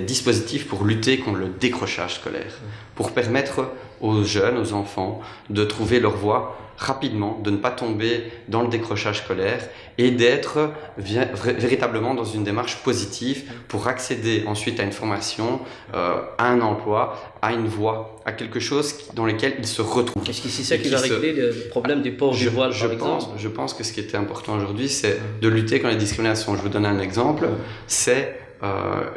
dispositifs pour lutter contre le décrochage scolaire, pour permettre aux jeunes, aux enfants, de trouver leur voie rapidement, de ne pas tomber dans le décrochage scolaire et d'être véritablement dans une démarche positive pour accéder ensuite à une formation, à un emploi, à une voie, à quelque chose dans lequel ils se retrouvent. Est-ce que c'est ça qui va régler le problème du port du voile, par exemple ? Je pense que ce qui était important aujourd'hui, c'est de lutter contre les discriminations. Je vous donne un exemple, c'est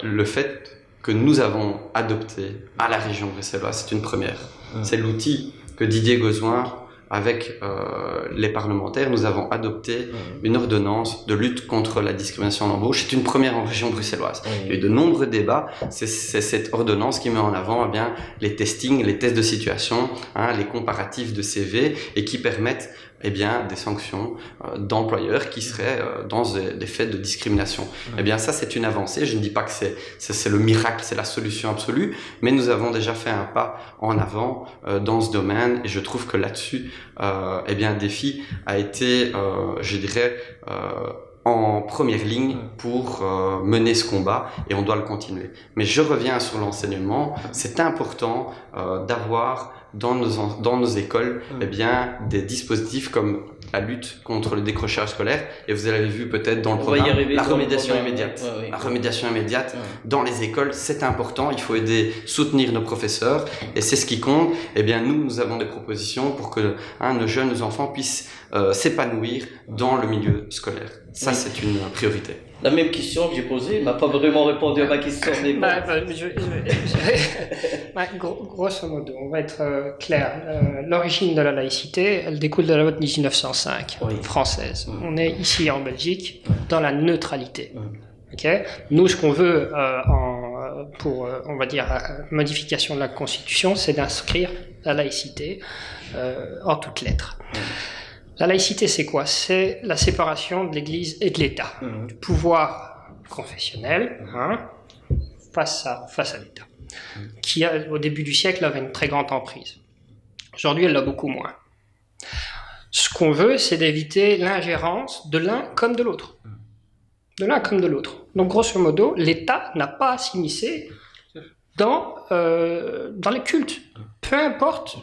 le fait que nous avons adopté à la région bruxelloise, c'est une première. C'est l'outil que Didier Gauzoin, avec les parlementaires, nous avons adopté une ordonnance de lutte contre la discrimination en embauche. C'est une première en région bruxelloise. Il y a eu de nombreux débats. C'est cette ordonnance qui met en avant les testings, les tests de situation, les comparatifs de CV et qui permettent des sanctions d'employeurs qui seraient dans des faits de discrimination. Ça, c'est une avancée. Je ne dis pas que c'est le miracle, c'est la solution absolue, mais nous avons déjà fait un pas en avant dans ce domaine et je trouve que là-dessus, Défi a été, je dirais, en première ligne pour mener ce combat et on doit le continuer. Mais je reviens sur l'enseignement. C'est important d'avoir dans nos écoles des dispositifs comme la lutte contre le décrochage scolaire et vous l'avez vu peut-être dans le programme, la remédiation immédiate. La remédiation immédiate dans les écoles, c'est important, il faut soutenir nos professeurs et c'est ce qui compte. Nous avons des propositions pour que nos jeunes, nos enfants puissent s'épanouir dans le milieu scolaire. Ça, c'est une priorité. La même question que j'ai posée, il m'a pas vraiment répondu à ma question. Grosso modo, on va être clair. L'origine de la laïcité, elle découle de la loi de 1905 française. On est ici en Belgique dans la neutralité. Okay. Nous, ce qu'on veut pour, on va dire, modification de la Constitution, c'est d'inscrire la laïcité en toutes lettres. La laïcité, c'est quoi? C'est la séparation de l'Église et de l'État, du pouvoir confessionnel face à l'État, qui au début du siècle avait une très grande emprise. Aujourd'hui, elle l'a beaucoup moins. Ce qu'on veut, c'est d'éviter l'ingérence de l'un comme de l'autre. De l'un comme de l'autre. Donc, grosso modo, l'État n'a pas à s'immiscer dans les cultes, peu importe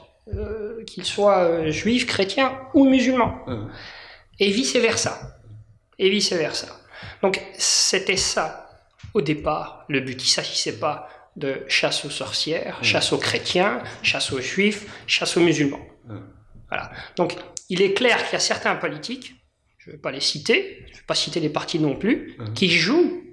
qu'ils soient juifs, chrétiens ou musulmans, et vice-versa. Donc, c'était ça, au départ, le but. Il ne s'agissait pas de chasse aux sorcières, chasse aux chrétiens, chasse aux juifs, chasse aux musulmans. Voilà. Donc, il est clair qu'il y a certains politiques, je ne vais pas les citer, je ne vais pas citer les partis non plus, qui jouent,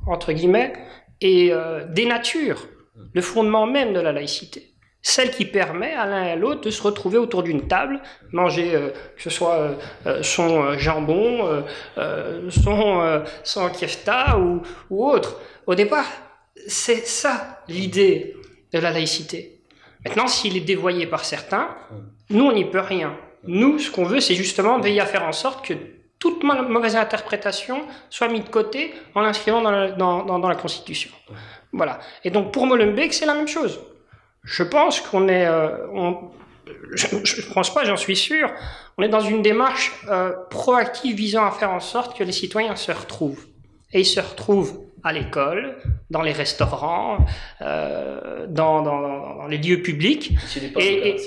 entre guillemets, et dénaturent le fondement même de la laïcité. Celle qui permet à l'un et à l'autre de se retrouver autour d'une table, manger, que ce soit son jambon, son kefta ou autre. Au départ, c'est ça l'idée de la laïcité. Maintenant, s'il est dévoyé par certains, nous, on n'y peut rien. Nous, ce qu'on veut, c'est justement veiller à faire en sorte que toute mauvaise interprétation soit mise de côté en l'inscrivant dans la Constitution. Voilà. Et donc, pour Molenbeek, c'est la même chose. Je pense qu'on est... je pense pas, j'en suis sûr. On est dans une démarche proactive visant à faire en sorte que les citoyens se retrouvent. Et ils se retrouvent à l'école, dans les restaurants, dans les lieux publics. Ce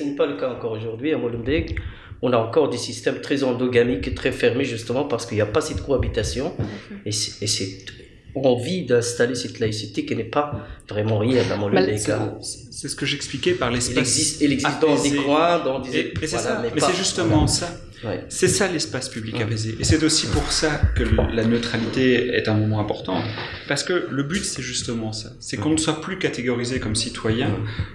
n'est pas le cas encore aujourd'hui à Molenbeek. On a encore des systèmes très endogamiques, très fermés, justement, parce qu'il n'y a pas cette cohabitation. Et c'est envie d'installer cette laïcité qui n'est pas vraiment réelle à Molenbeek. C'est ce que j'expliquais par l'espace. Il existe dans des coins, dans des... Mais c'est justement ça. Ouais. C'est ça l'espace public apaisé. Et c'est aussi pour ça que la neutralité est un moment important. Parce que le but, c'est justement ça. C'est qu'on ne soit plus catégorisé comme citoyen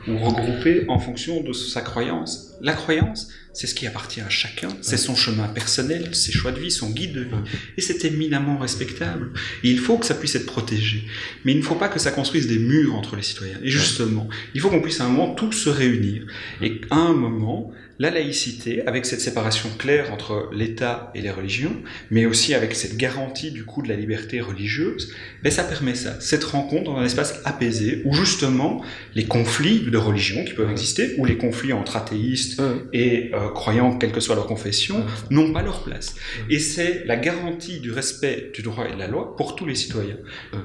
ou regroupé en fonction de sa croyance. La croyance, c'est ce qui appartient à chacun. C'est son chemin personnel, ses choix de vie, son guide de vie. Et c'est éminemment respectable. Et il faut que ça puisse être protégé. Mais il ne faut pas que ça construise des murs entre les citoyens. Et justement, il faut qu'on puisse à un moment tous se réunir. Et à un moment, la laïcité, avec cette séparation claire entre l'État et les religions, mais aussi avec cette garantie du coup de la liberté religieuse, ben ça permet ça, cette rencontre dans un espace apaisé, où justement les conflits de religion qui peuvent exister, ou les conflits entre athéistes et croyants, quelle que soit leur confession, n'ont pas leur place. Et c'est la garantie du respect du droit et de la loi pour tous les citoyens,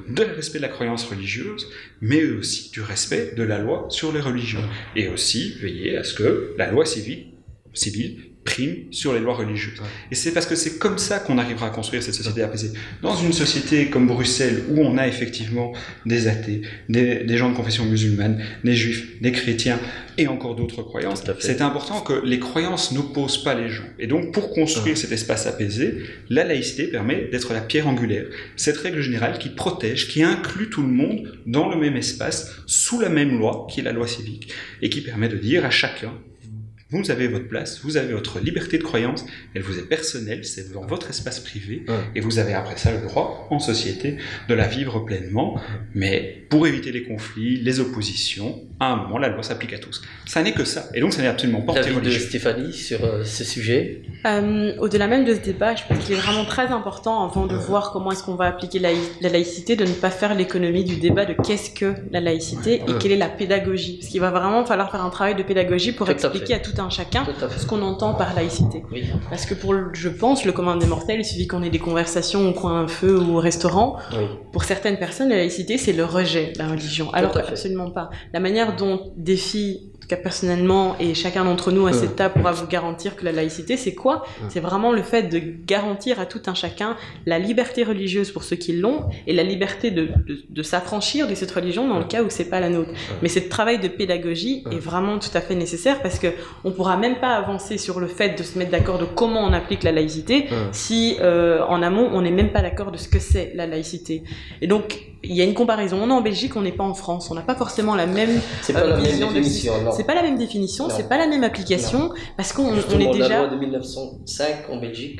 de le respect de la croyance religieuse, mais aussi du respect de la loi sur les religions, et aussi veiller à ce que la loi civile prime sur les lois religieuses. Et c'est parce que c'est comme ça qu'on arrivera à construire cette société apaisée. Dans une société comme Bruxelles, où on a effectivement des athées, des gens de confession musulmane, des juifs, des chrétiens, et encore d'autres croyances, c'est important que les croyances n'opposent pas les gens. Et donc, pour construire cet espace apaisé, la laïcité permet d'être la pierre angulaire. Cette règle générale qui protège, qui inclut tout le monde dans le même espace, sous la même loi, qui est la loi civique, et qui permet de dire à chacun: vous avez votre place, vous avez votre liberté de croyance, elle vous est personnelle, c'est dans votre espace privé, et vous avez après ça le droit, en société, de la vivre pleinement, mais pour éviter les conflits, les oppositions, à un moment, la loi s'applique à tous. Ça n'est que ça, et donc ça n'est absolument pas L'avis de Stéphanie sur ce sujet. Au-delà même de ce débat, je pense qu'il est vraiment très important, avant de voir comment est-ce qu'on va appliquer la laïcité, de ne pas faire l'économie du débat de qu'est-ce que la laïcité et quelle est la pédagogie. Parce qu'il va vraiment falloir faire un travail de pédagogie pour expliquer à tout un chacun ce qu'on entend par laïcité. Parce que je pense, le commun des mortels, il suffit qu'on ait des conversations au coin d'un feu ou au restaurant. Pour certaines personnes, la laïcité, c'est le rejet de la religion. Alors absolument pas. La manière dont des filles, en tout cas personnellement, et chacun d'entre nous à cette table pourra vous garantir que la laïcité, c'est quoi? C'est vraiment le fait de garantir à tout un chacun la liberté religieuse pour ceux qui l'ont, et la liberté de s'affranchir de cette religion dans le cas où c'est pas la nôtre. Mais ce travail de pédagogie est vraiment tout à fait nécessaire, parce que on pourra même pas avancer sur le fait de se mettre d'accord de comment on applique la laïcité si en amont on n'est même pas d'accord de ce que c'est la laïcité. Et donc il y a une comparaison. On est en Belgique, on n'est pas en France. On n'a pas forcément la même c'est pas la même définition. C'est pas la même définition, c'est pas la même application, parce qu'on est déjà. La loi de 1905 en Belgique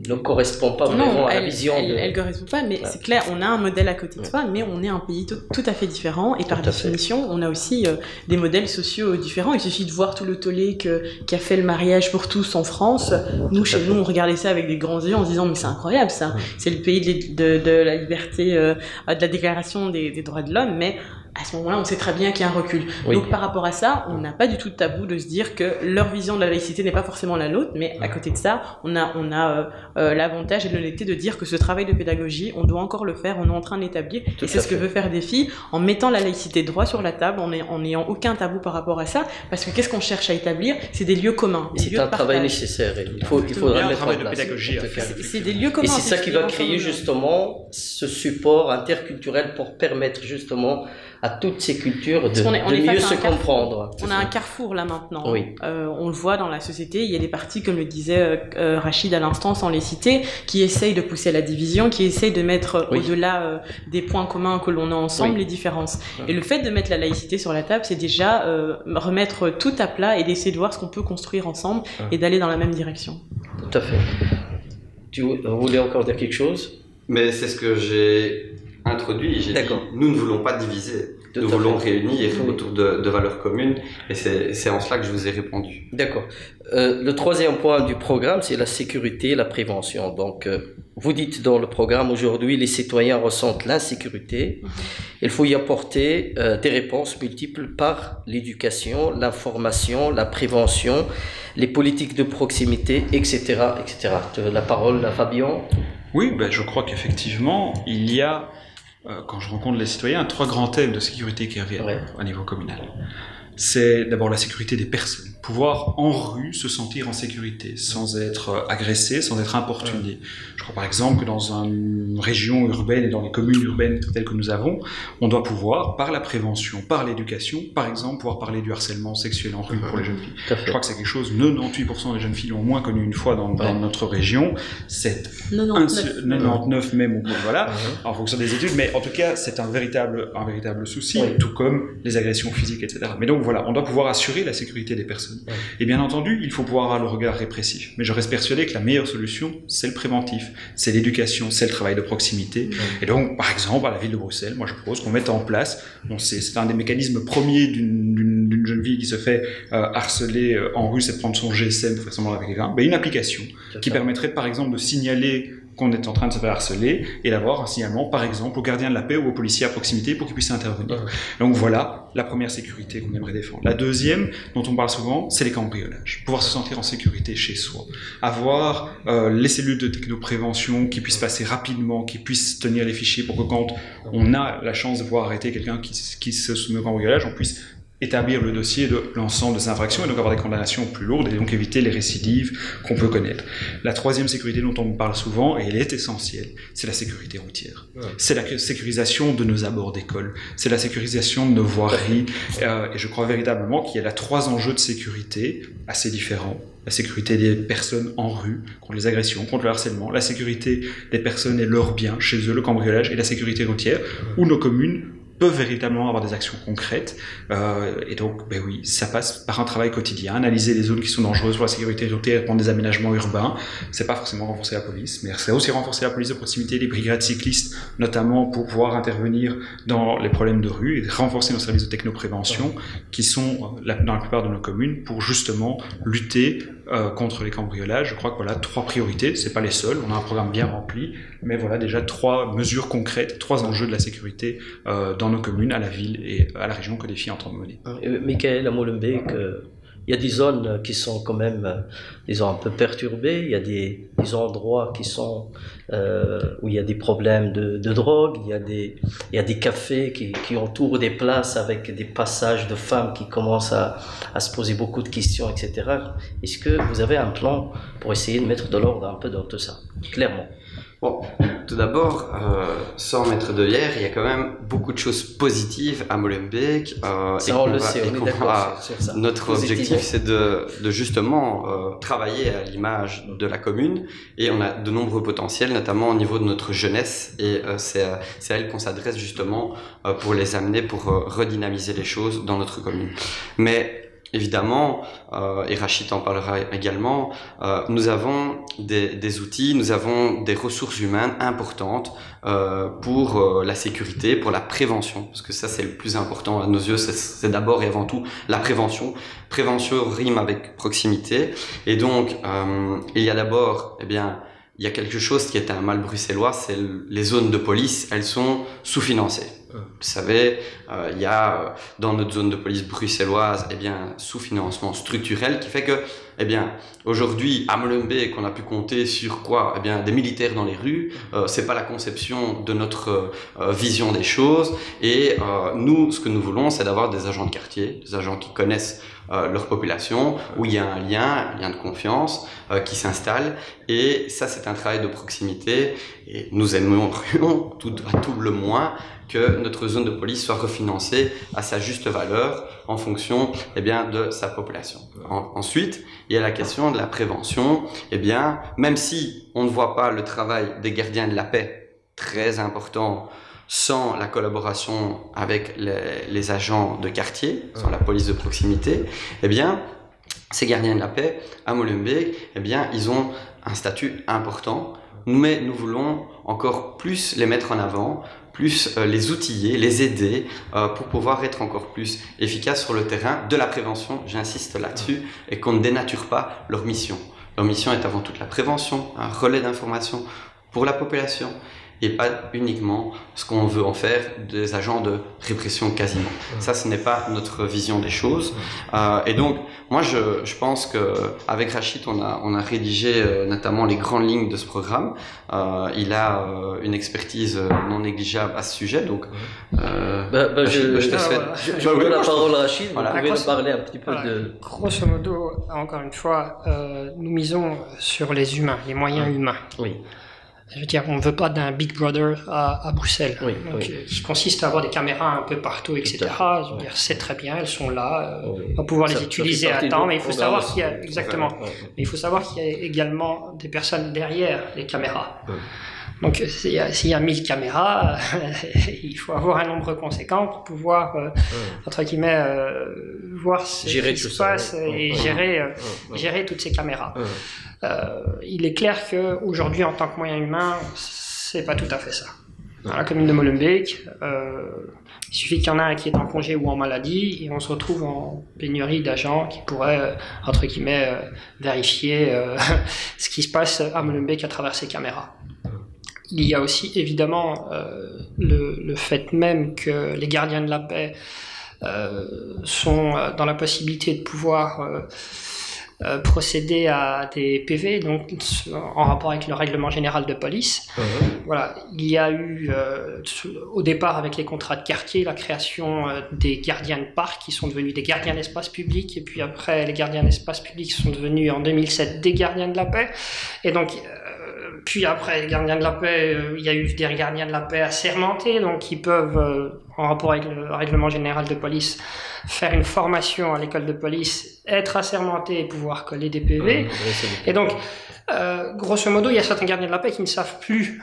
ne correspond pas vraiment à la vision. Elle correspond pas, mais c'est clair, on a un modèle à côté de soi, mais on est un pays tout à fait différent, et par définition, on a aussi des modèles sociaux différents. Il suffit de voir tout le tollé qui a fait le mariage pour tous en France. Nous, chez nous, on regardait ça avec des grands yeux en se disant, mais c'est incroyable ça. C'est le pays de la liberté, de la déclaration des droits de l'homme, mais à ce moment-là, on sait très bien qu'il y a un recul. Donc par rapport à ça, on n'a pas du tout de tabou de se dire que leur vision de la laïcité n'est pas forcément la nôtre, mais à côté de ça, on a l'avantage et l'honnêteté de dire que ce travail de pédagogie, on doit encore le faire, on est en train de l'établir, et c'est ce que veut faire Défi, en mettant la laïcité droit sur la table, en n'ayant aucun tabou par rapport à ça, parce que qu'est-ce qu'on cherche à établir? C'est des lieux communs. C'est un travail nécessaire, il faudra le mettre en place. C'est des lieux communs. Et c'est ça qui va créer justement ce support interculturel pour permettre justement à toutes ces cultures de mieux se comprendre. On a un carrefour là maintenant. On le voit dans la société, il y a des partis, comme le disait Rachid à l'instant, sans les citer, qui essayent de pousser à la division, qui essayent de mettre au-delà des points communs que l'on a ensemble, les différences. Et le fait de mettre la laïcité sur la table, c'est déjà remettre tout à plat et d'essayer de voir ce qu'on peut construire ensemble et d'aller dans la même direction. Tout à fait. Tu voulais encore dire quelque chose? Mais c'est ce que j'ai introduit. J'ai dit, nous ne voulons pas diviser. Nous voulons réunir autour de valeurs communes, et c'est en cela que je vous ai répondu. D'accord. Le troisième point du programme, c'est la sécurité et la prévention. Donc, vous dites dans le programme, aujourd'hui, les citoyens ressentent l'insécurité. Il faut y apporter des réponses multiples par l'éducation, l'information, la prévention, les politiques de proximité, etc., etc. La parole à Fabien. Oui, je crois qu'effectivement, il y a, quand je rencontre les citoyens, 3 grands thèmes de sécurité qui reviennent au niveau communal. C'est d'abord la sécurité des personnes. Pouvoir en rue se sentir en sécurité, sans être agressé, sans être importuné. Je crois par exemple que dans une région urbaine et dans les communes urbaines telles que nous avons, on doit pouvoir, par la prévention, par l'éducation, par exemple, pouvoir parler du harcèlement sexuel en rue pour les jeunes filles. Je crois que c'est quelque chose, 98% des jeunes filles l'ont au moins connu une fois dans notre région. C'est 99 même, voilà, en fonction des études, mais en tout cas, c'est un véritable souci, tout comme les agressions physiques, etc. Mais donc voilà, on doit pouvoir assurer la sécurité des personnes. personnes. Et bien entendu, il faut pouvoir avoir le regard répressif. Mais je reste persuadé que la meilleure solution, c'est le préventif, c'est l'éducation, c'est le travail de proximité. Et donc, par exemple, à la ville de Bruxelles, moi je propose qu'on mette en place, c'est un des mécanismes premiers d'une jeune fille qui se fait harceler en rue, c'est de prendre son GSM pour faire semblant avec quelqu'un, une application qui permettrait par exemple de signaler qu'on est en train de se faire harceler et d'avoir un signalement par exemple au gardien de la paix ou au policier à proximité pour qu'il puisse intervenir. Donc voilà la première sécurité qu'on aimerait défendre. La deuxième dont on parle souvent, c'est les cambriolages. Pouvoir se sentir en sécurité chez soi. Avoir les cellules de technoprévention qui puissent passer rapidement, qui puissent tenir les fichiers pour que quand on a la chance de pouvoir arrêter quelqu'un qui se soumet au cambriolage, on puisse établir le dossier de l'ensemble de ces infractions et donc avoir des condamnations plus lourdes et donc éviter les récidives qu'on peut connaître. La troisième sécurité dont on me parle souvent, et elle est essentielle, c'est la sécurité routière. C'est la sécurisation de nos abords d'école, c'est la sécurisation de nos voiries et je crois véritablement qu'il y a là 3 enjeux de sécurité assez différents. La sécurité des personnes en rue, contre les agressions, contre le harcèlement, la sécurité des personnes et leurs biens chez eux, le cambriolage, et la sécurité routière, où nos communes peuvent véritablement avoir des actions concrètes. Et donc, oui, ça passe par un travail quotidien, analyser les zones qui sont dangereuses pour la sécurité routière, prendre des aménagements urbains. C'est pas forcément renforcer la police, mais c'est aussi renforcer la police de proximité, les brigades cyclistes, notamment pour pouvoir intervenir dans les problèmes de rue et renforcer nos services de technoprévention qui sont dans la plupart de nos communes pour justement lutter contre les cambriolages. Je crois que voilà 3 priorités, c'est pas les seules, on a un programme bien rempli, mais voilà déjà 3 mesures concrètes, 3 enjeux de la sécurité dans nos communes, à la ville et à la région que défi en train de mener. Michael, à Molenbeek, il y a des zones qui sont quand même, disons, un peu perturbées. Il y a des endroits qui sont où il y a des problèmes de drogue. Il y a des cafés qui entourent des places avec des passages de femmes qui commencent à se poser beaucoup de questions, etc. Est-ce que vous avez un plan pour essayer de mettre de l'ordre un peu dans tout ça, clairement? Bon, tout d'abord, sans mettre de hier, il y a quand même beaucoup de choses positives à Molenbeek. Ça, on le sait, on est d'accord sur ça. Notre objectif, c'est de justement travailler à l'image de la commune, et on a de nombreux potentiels, notamment au niveau de notre jeunesse, et c'est à elle qu'on s'adresse justement pour les amener, pour redynamiser les choses dans notre commune. Mais évidemment, et Rachid en parlera également, nous avons des outils, nous avons des ressources humaines importantes pour la sécurité, pour la prévention, parce que ça c'est le plus important à nos yeux, c'est d'abord et avant tout la prévention. Prévention rime avec proximité, et donc il y a d'abord, il y a quelque chose qui est un mal bruxellois, c'est les zones de police, elles sont sous-financées. Vous savez, il y a dans notre zone de police bruxelloise sous-financement structurel qui fait que aujourd'hui à Molenbeek on a pu compter sur quoi? Des militaires dans les rues. C'est pas la conception de notre vision des choses, et nous ce que nous voulons c'est d'avoir des agents de quartier, des agents qui connaissent leur population, où il y a un lien de confiance qui s'installe, et ça c'est un travail de proximité, et nous aimerions à tout le moins que notre zone de police soit refinancée à sa juste valeur en fonction de sa population. Ensuite, il y a la question de la prévention. Même si on ne voit pas le travail des gardiens de la paix, très important, sans la collaboration avec les agents de quartier, sans la police de proximité, ces gardiens de la paix à Molenbeek, ils ont un statut important, mais nous voulons encore plus les mettre en avant, plus les outiller, les aider pour pouvoir être encore plus efficaces sur le terrain de la prévention, j'insiste là-dessus, et qu'on ne dénature pas leur mission. Leur mission est avant tout la prévention, un relais d'information pour la population, et pas uniquement ce qu'on veut en faire des agents de répression quasiment. Ça, ce n'est pas notre vision des choses. Et donc, moi, je pense qu'avec Rachid, on a rédigé notamment les grandes lignes de ce programme. Il a une expertise non négligeable à ce sujet. Donc, je te souhaite. Je donne la parole à Rachid. Vous pouvez nous parler un petit peu de... Grosso modo, encore une fois, nous misons sur les humains, les moyens humains. Oui. Je veux dire, on ne veut pas d'un Big Brother à Bruxelles. Qui consiste à avoir des caméras un peu partout, etc. Je veux dire, c'est très bien, elles sont là. On va pouvoir les utiliser à temps, mais il faut savoir qu'il y a, il faut savoir qu'il y a également des personnes derrière les caméras. Donc s'il y a 1000 caméras, il faut avoir un nombre conséquent pour pouvoir, entre guillemets, voir ce qui se passe et gérer toutes ces caméras. Il est clair qu'aujourd'hui, en tant que moyen humain, c'est pas tout à fait ça. Dans la commune de Molenbeek, il suffit qu'il y en a un qui est en congé ou en maladie et on se retrouve en pénurie d'agents qui pourraient, entre guillemets, vérifier ce qui se passe à Molenbeek à travers ces caméras. Il y a aussi évidemment le fait même que les gardiens de la paix sont dans la possibilité de pouvoir procéder à des PV, donc en rapport avec le règlement général de police. Voilà, il y a eu au départ avec les contrats de quartier la création des gardiens de parc qui sont devenus des gardiens d'espace public, et puis après les gardiens d'espace public sont devenus en 2007 des gardiens de la paix, et donc puis après les gardiens de la paix, il y a eu des gardiens de la paix assermentés, donc qui peuvent en rapport avec le règlement général de police faire une formation à l'école de police, être assermenté et pouvoir coller des PV. Et donc, grosso modo, il y a certains gardiens de la paix qui ne savent plus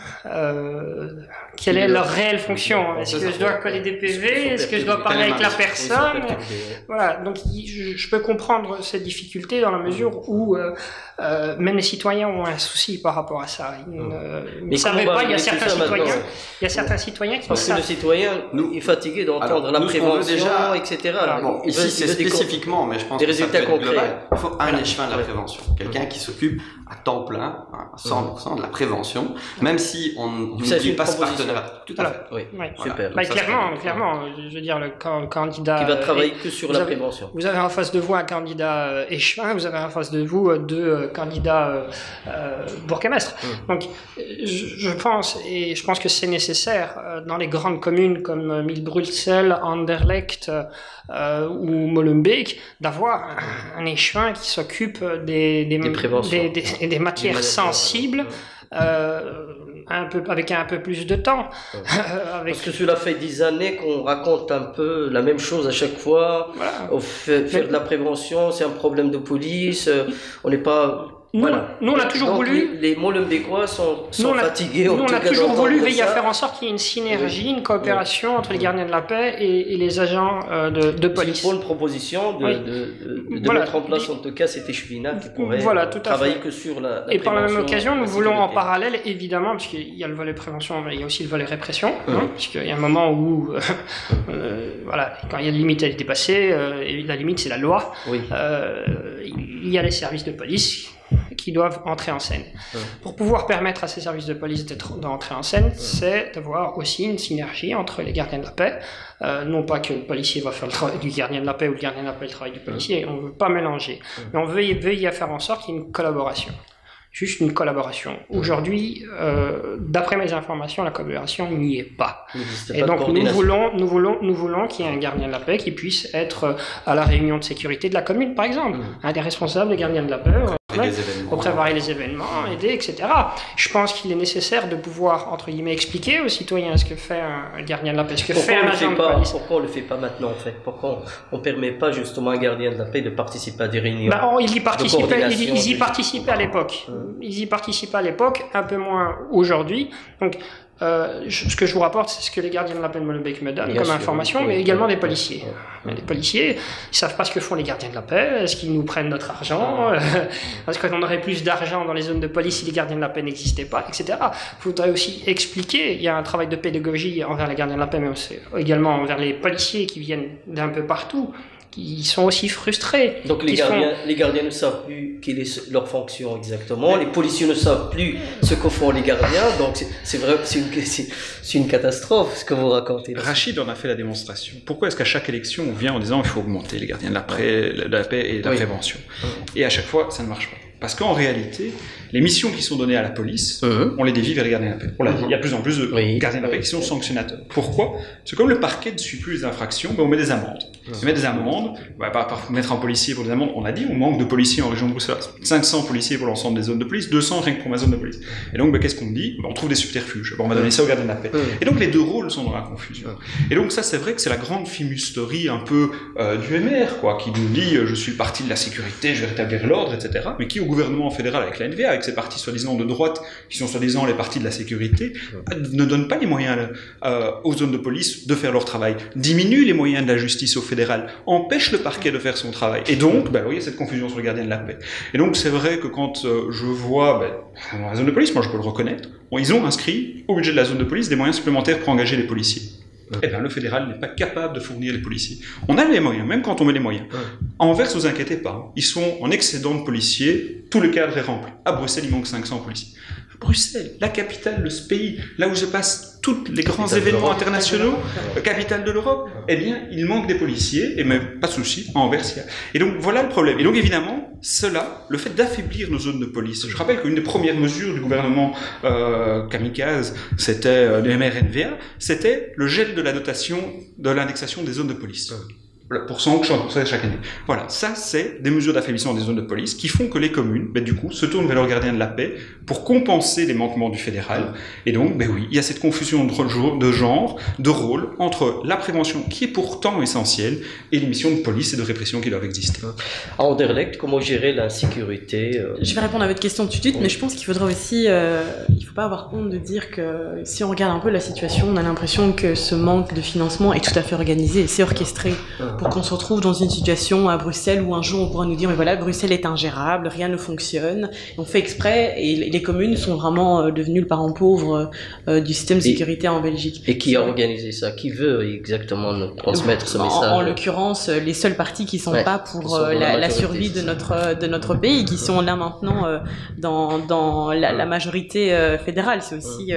quelle est leur réelle fonction. Est-ce que je dois coller des PV? Est-ce que je dois parler avec la personne? Voilà, donc je peux comprendre cette difficulté dans la mesure où même les citoyens ont un souci par rapport à ça. Ils ne savaient pas, il y a certains citoyens qui ne savent pas. Le citoyen est fatigué d'entendre la prévention, etc. Bon, ici c'est spécifiquement, mais je pense des que résultats ça peut être concrets. global. Il faut un échevin de la prévention, quelqu'un qui s'occupe à temps plein, à 100% de la prévention, même si on n'oublie pas ce partenariat. Tout à fait. Oui, super. Bah, clairement, je veux dire, le candidat qui va travailler que sur la prévention. Vous avez en face de vous un candidat échevin, vous avez en face de vous deux candidats bourgmestres. Donc, je pense que c'est nécessaire dans les grandes communes comme Milbruxelles, Anderlecht ou Molenbeek d'avoir un échevin qui s'occupe des matières sensibles. Avec un peu plus de temps. Parce que cela fait 10 années qu'on raconte un peu la même chose à chaque fois. Voilà. Faire de la prévention, c'est un problème de police. On n'est pas... Nous, on a toujours voulu. Les Molenbeekois sont fatigués. Nous, on a toujours voulu veiller à faire en sorte qu'il y ait une synergie, une coopération entre les gardiens de la paix et les agents de police. C'est une bonne proposition de mettre en place en tout cas cet échevinat qui pourrait travailler que sur la prévention. Et par la même occasion, nous voulons en parallèle, évidemment, parce qu'il y a le volet prévention, mais il y a aussi le volet répression, parce qu'il y a un moment où, quand il y a une limite à dépasser, et la limite c'est la loi, il y a les services de police qui doivent entrer en scène. Pour pouvoir permettre à ces services de police d'entrer en scène, c'est d'avoir aussi une synergie entre les gardiens de la paix. Non pas que le policier va faire le travail du gardien de la paix ou le gardien de la paix le travail du policier, on ne veut pas mélanger. Mais on veut veiller à faire en sorte qu'il y ait une collaboration. Juste une collaboration. Aujourd'hui, d'après mes informations, la collaboration n'y est pas. Et donc nous voulons qu'il y ait un gardien de la paix qui puisse être à la réunion de sécurité de la commune, par exemple. Un des responsables des gardiens de la paix pour préparer les événements, aider, etc. Je pense qu'il est nécessaire de pouvoir, entre guillemets, expliquer aux citoyens ce que fait un gardien de la paix, ce que fait un agent de police. Pourquoi on ne le fait pas maintenant, en fait? Pourquoi on ne permet pas justement à un gardien de la paix de participer à des réunions? Ils y participaient à l'époque. Ils y participaient à l'époque, un peu moins aujourd'hui. Donc, ce que je vous rapporte, c'est ce que les gardiens de la paix de Molenbeek me donnent comme information, mais également des policiers. Les policiers, ils ne savent pas ce que font les gardiens de la paix. Est-ce qu'ils nous prennent notre argent? Est-ce qu'on aurait plus d'argent dans les zones de police si les gardiens de la paix n'existaient pas, etc. Il faudrait aussi expliquer. Il y a un travail de pédagogie envers les gardiens de la paix, mais aussi, également envers les policiers qui viennent d'un peu partout. Ils sont aussi frustrés. Donc les gardiens ne savent plus quelle est leur fonction exactement. Les policiers ne savent plus ce que font les gardiens. Donc c'est vrai, c'est une catastrophe ce que vous racontez. Rachid en a fait la démonstration. Pourquoi est-ce qu'à chaque élection on vient en disant il faut augmenter les gardiens de la paix et de la prévention, et à chaque fois ça ne marche pas? Parce qu'en réalité, les missions qui sont données à la police, on les dévie vers les gardiens de la paix. On l'a dit, il y a de plus en plus de gardiens de la paix qui sont sanctionnateurs. Pourquoi? Parce que comme le parquet ne suit plus les infractions, on met des amendes. Ils mettent des amendes, par mettre un policier pour des amendes, on a dit, on manque de policiers en région bruxelloise. 500 policiers pour l'ensemble des zones de police, 200 rien que pour ma zone de police. Et donc, qu'est-ce qu'on dit? On trouve des subterfuges. On va donner ça au gardien de la paix. Et donc, les deux rôles sont dans la confusion. Et donc, ça, c'est vrai que c'est la grande fumisterie un peu du MR, quoi, qui nous dit, je suis le parti de la sécurité, je vais rétablir l'ordre, etc. Mais qui, au gouvernement fédéral, avec la NVA, avec ses partis soi-disant de droite, qui sont soi-disant les partis de la sécurité, ne donne pas les moyens aux zones de police de faire leur travail, diminue les moyens de la justice au fédéral, empêche le parquet de faire son travail. Et donc, vous voyez cette confusion sur le gardien de la paix. Et donc, c'est vrai que quand je vois, dans la zone de police, moi je peux le reconnaître, ils ont inscrit au budget de la zone de police des moyens supplémentaires pour engager les policiers. Eh bien, le fédéral n'est pas capable de fournir les policiers. On a les moyens, même quand on met les moyens. À Anvers, ne vous inquiétez pas, ils sont en excédent de policiers, tout le cadre est rempli. À Bruxelles, il manque 500 policiers. Bruxelles, la capitale de ce pays, là où se passent tous les grands événements internationaux, capitale de l'Europe, eh bien, il manque des policiers, et même pas de souci, à Anvers, il y a. Et donc, voilà le problème. Et donc, évidemment, cela, le fait d'affaiblir nos zones de police. Je rappelle qu'une des premières mesures du gouvernement kamikaze, c'était le MRNVA, c'était le gel de la dotation de l'indexation des zones de police. Pour 100% chaque année. Voilà, ça c'est des mesures d'affaiblissement des zones de police qui font que les communes, du coup, se tournent vers leur gardien de la paix pour compenser les manquements du fédéral. Et donc, oui, il y a cette confusion de genre, de rôle entre la prévention qui est pourtant essentielle et les missions de police et de répression qui doivent exister. À Anderlecht, comment gérer la sécurité Je vais répondre à votre question tout de suite, mais je pense qu'il faudra aussi, il ne faut pas avoir honte de dire que si on regarde un peu la situation, on a l'impression que ce manque de financement est tout à fait organisé, c'est orchestré. Pour qu'on se retrouve dans une situation à Bruxelles où un jour on pourra nous dire mais voilà, Bruxelles est ingérable, rien ne fonctionne, et on fait exprès, et les communes sont vraiment devenues le parent pauvre du système de sécurité en Belgique. Et qui a organisé ça? Qui veut exactement nous transmettre ce message? En l'occurrence, les seuls partis qui sont pas pour la survie de notre pays, qui sont là maintenant dans la majorité fédérale. C'est aussi